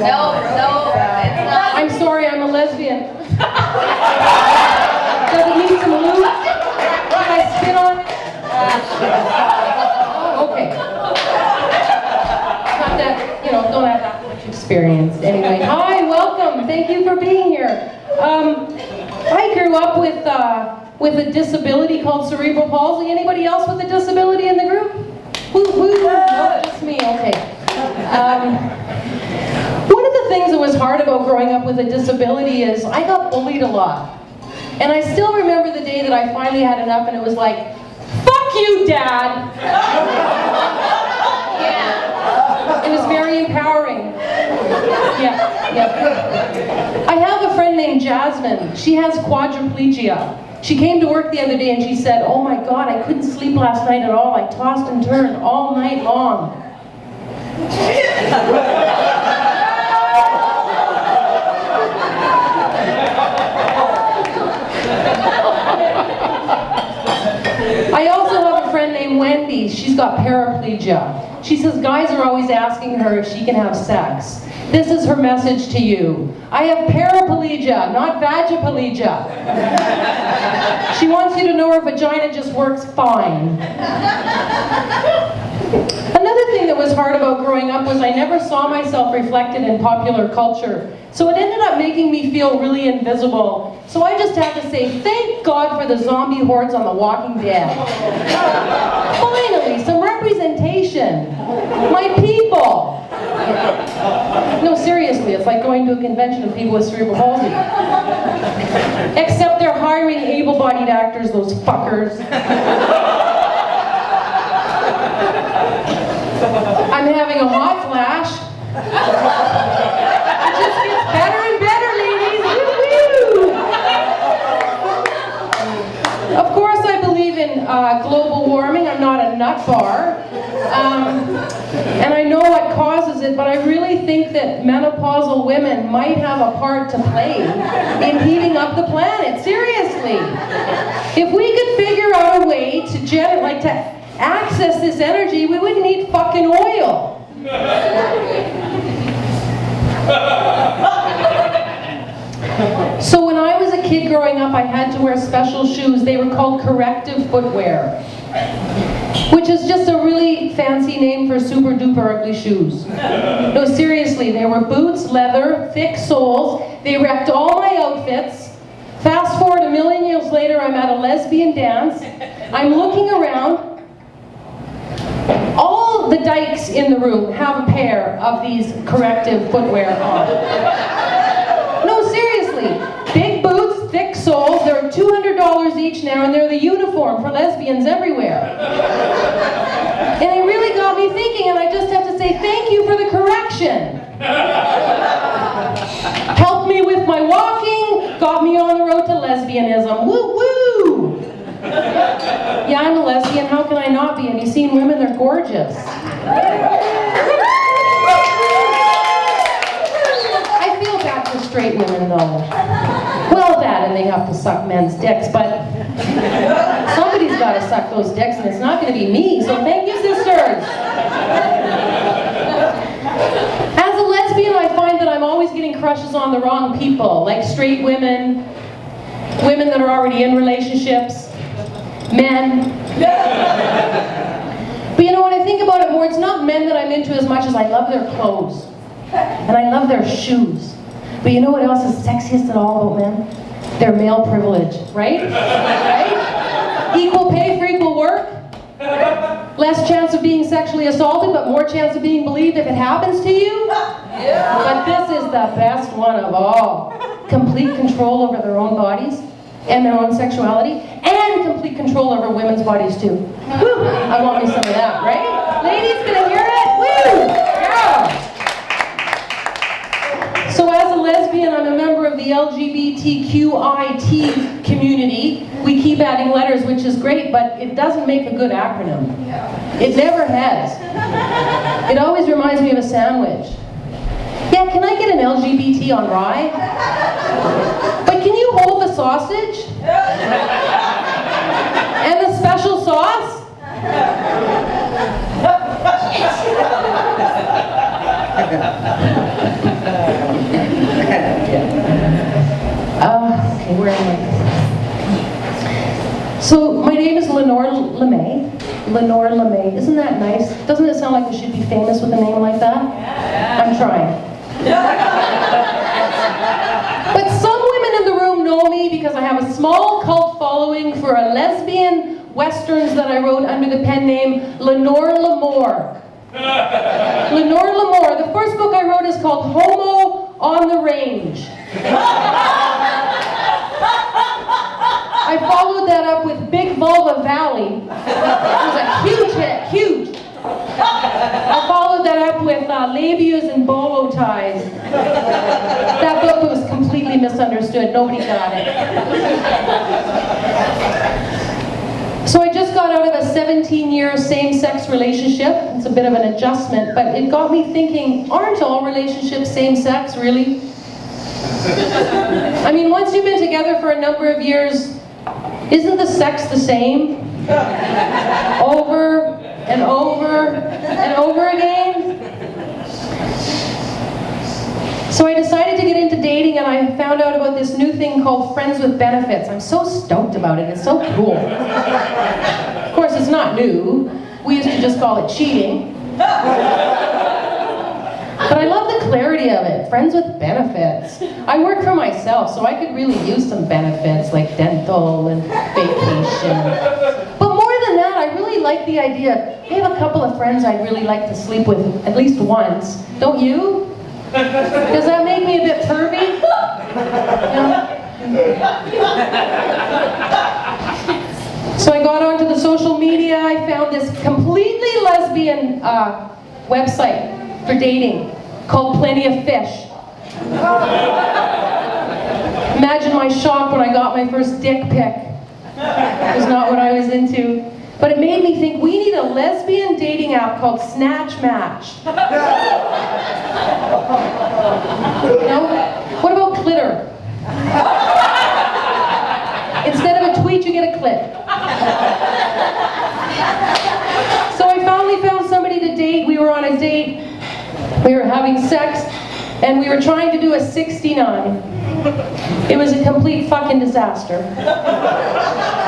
No, it's not. I'm sorry, I'm a lesbian. Does it need some lube? Can I spit on it? Okay. Not that, don't have that much experience. Anyway, hi, welcome. Thank you for being here. I grew up with a disability called cerebral palsy. Anybody else with a disability in the group? Woo, no, just me, okay. One of the things that was hard about growing up with a disability is I got bullied a lot. And I still remember the day that I finally had enough and it was like, fuck you, Dad! Yeah. It was very empowering. Yeah. I have a friend named Jasmine. She has quadriplegia. She came to work the other day and she said, oh my God, I couldn't sleep last night at all. I tossed and turned all night long. I also have a friend named Wendy. She's got paraplegia. She says guys are always asking her if she can have sex. This is her message to you. I have paraplegia, not vagiplegia. She wants you to know her vagina just works fine. Another thing that was hard about growing up was I never saw myself reflected in popular culture. So it ended up making me feel really invisible. So I just had to say, thank God for the zombie hordes on The Walking Dead. Finally, some representation. My people. No, seriously, it's like going to a convention of people with cerebral palsy. Except they're hiring able-bodied actors, those fuckers. I'm having a hot flash. It just gets better and better, ladies. Woo-woo! Of course I believe in global warming. I'm not a nut bar. And I know what causes it, but I really think that menopausal women might have a part to play in heating up the planet. Seriously. If we could figure out a way to access this energy, we wouldn't need fucking oil. So when I was a kid growing up, I had to wear special shoes. They were called corrective footwear, which is just a really fancy name for super duper ugly shoes. No, seriously, they were boots, leather, thick soles. They wrecked all my outfits. Fast forward a million years later, I'm at a lesbian dance. I'm looking around. All the dykes in the room have a pair of these corrective footwear on. No, seriously. Big boots, thick soles, they're $200 each now, and they're the uniform for lesbians everywhere. And it really got me thinking, and I just have to say thank you for the correction. Helped me with my walking, got me on the road to lesbianism. Woo woo! Yeah, I'm a lesbian. How can I not be? Have you seen women? They're gorgeous. I feel bad for straight women, though. Well, that, and they have to suck men's dicks, but somebody's got to suck those dicks, and it's not going to be me, so thank you, sisters. As a lesbian, I find that I'm always getting crushes on the wrong people, like straight women, women that are already in relationships, men. But you know, when I think about it more, it's not men that I'm into as much as I love their clothes. And I love their shoes. But you know what else is sexiest at all about men? Their male privilege, right? Right? Equal pay for equal work. Less chance of being sexually assaulted, but more chance of being believed if it happens to you. But this is the best one of all. Complete control over their own bodies and their own sexuality, and complete control over women's bodies too. Woo! I want me some of that, right? Ladies, can I hear it? Woo! Yeah! So as a lesbian, I'm a member of the LGBTQIT community. We keep adding letters, which is great, but it doesn't make a good acronym. It never has. It always reminds me of a sandwich. Yeah, can I get an LGBT on rye? But can you hold the sausage? And the special sauce? Lenore LeMay. Isn't that nice? Doesn't it sound like we should be famous with a name like that? I'm trying. But some women in the room know me because I have a small cult following for a lesbian westerns that I wrote under the pen name Lenore LeMay. Lenore LeMay. The first book I wrote is called Homo on the Range. I followed that up with Big Vulva Valley. It was a huge hit, huge. I followed that up with Labias and Bolo Ties. That book was completely misunderstood. Nobody got it. So I just got out of a 17-year same-sex relationship. It's a bit of an adjustment, but it got me thinking, aren't all relationships same-sex, really? I mean, once you've been together for a number of years, isn't the sex the same? Over and over and over again? So I decided to get into dating, and I found out about this new thing called Friends with Benefits. I'm so stoked about it. It's so cool. Of course, it's not new. We used to just call it cheating. But I love the clarity of it. Friends with benefits. I work for myself, so I could really use some benefits like dental and vacation. But more than that, I really like the idea. I have a couple of friends I'd really like to sleep with at least once. Don't you? Does that make me a bit pervy? Yeah. So I got onto the social media. I found this completely lesbian website for dating called Plenty of Fish. Imagine my shock when I got my first dick pic. It was not what I was into. But it made me think we need a lesbian dating app called Snatch Match. You know? What about Clitter? Instead of a tweet, you get a clit. So I finally found somebody to date. We were on a date. We were having sex, and we were trying to do a 69. It was a complete fucking disaster.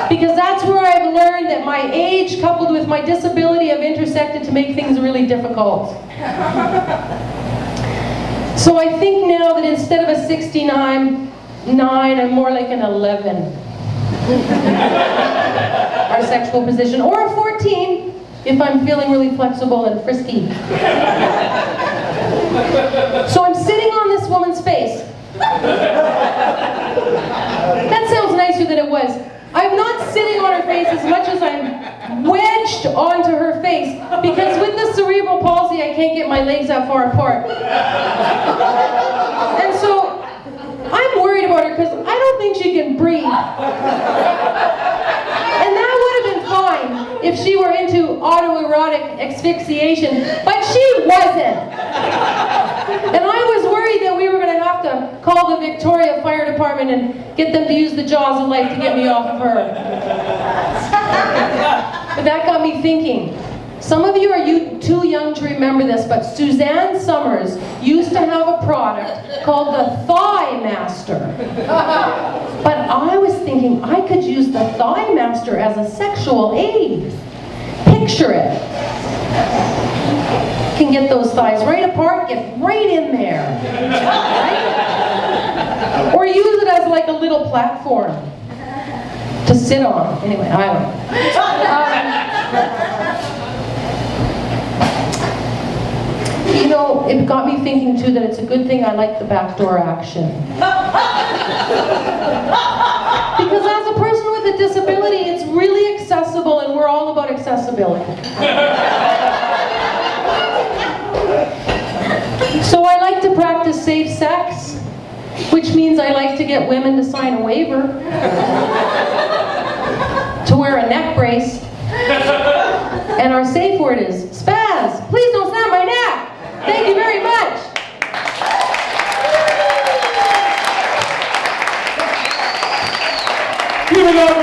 Because that's where I've learned that my age coupled with my disability have intersected to make things really difficult. So I think now that instead of a 69, I'm more like an 11. Our sexual position, or a 14 if I'm feeling really flexible and frisky. So I'm sitting on this woman's face. That sounds nicer than it was. I'm not sitting on her face as much as I'm wedged onto her face, because with the cerebral palsy I can't get my legs that far apart. And so I'm worried about her because I don't think she can breathe. And that would have been fine if she were into autoerotic asphyxiation, but she wasn't. And I was worried that we were going to have to call the Victoria Fire Department and get them to use the jaws of life to get me off of her. But that got me thinking. Some of you are too young to remember this, but Suzanne Summers used to have a product called the Thigh Master. But I was thinking I could use the Thigh Master as a sexual aid. Picture it. Can get those thighs right apart, get right in there. Right? Or use it as like a little platform to sit on. Anyway, I don't know. You know, it got me thinking too that it's a good thing I like the backdoor action. Because as a person with a disability, it's really accessible, and we're all about accessibility. So I like to practice safe sex, which means I like to get women to sign a waiver, to wear a neck brace, and our safe word is spaz. Please don't snap my neck. Thank you very much. Give it up,